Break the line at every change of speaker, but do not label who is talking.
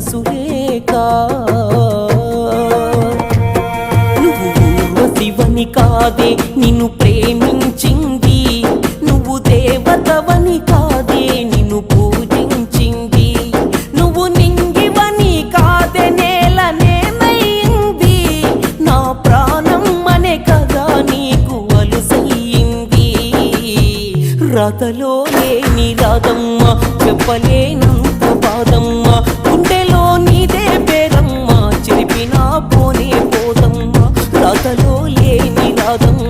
మనసు లేక నువ్వు ఊర్వశివని కాదే నిన్ను ప్రేమించింది, నువ్వు దేవతవని కాదే నిన్ను పూజించింది, నువ్వు నింగివని కాదే నేలనేమైంది, నా ప్రాణం అనే కదా నీకు అలుసయ్యింది. రాతలో లేని రాదమ్మ చెప్పలేనంత బాధమ్మ, గుండెలో నీదే పేరమ్మ చెరిపినా పోనే పోదమ్మ. రాతలో లేని రాదమ్మ